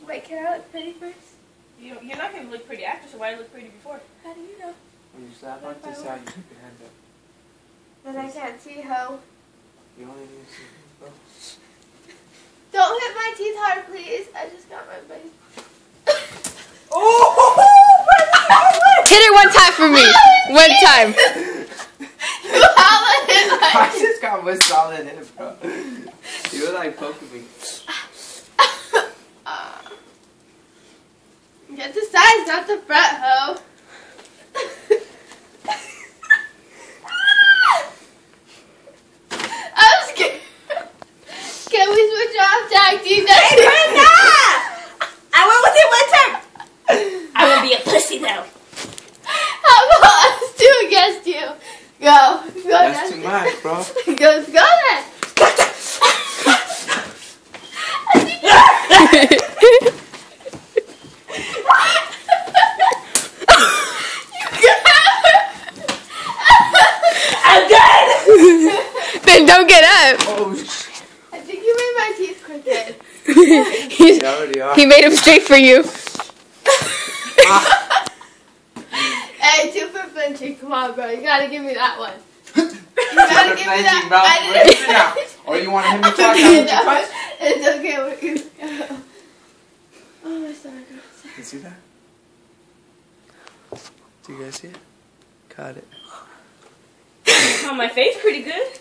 Wait, can I look pretty first? You're not going to look pretty after, so why did you look pretty before? How do you know? When you slap like this out, you keep your hand up. Then I can't see how. You only need to see bro. Don't hit my teeth hard, please. I just got my face. Hit her one time for me. One time. You haven't hit my I just got my solid in it, bro. You were like poking me. Get the sides, not the front, ho. I'm scared. Can we switch off tag team? Hey, Brenda! I went with you one time. I want to be a pussy, though. How about us two against you? Go. Go. That's too much, bro. Go then. I'm done. Then don't get up. Oh, shit. I think you made my teeth crooked. They already are. He made him straight for you. Hey, 2 for flinching. Come on, bro. You gotta give me that one. You gotta give me that. Bro. I didn't- Now. Or you want to hit me twice? I'll hit you twice? It's okay with you. Oh, my stomach hurts. You see that? Do you guys see it? Caught it. On my face, pretty good.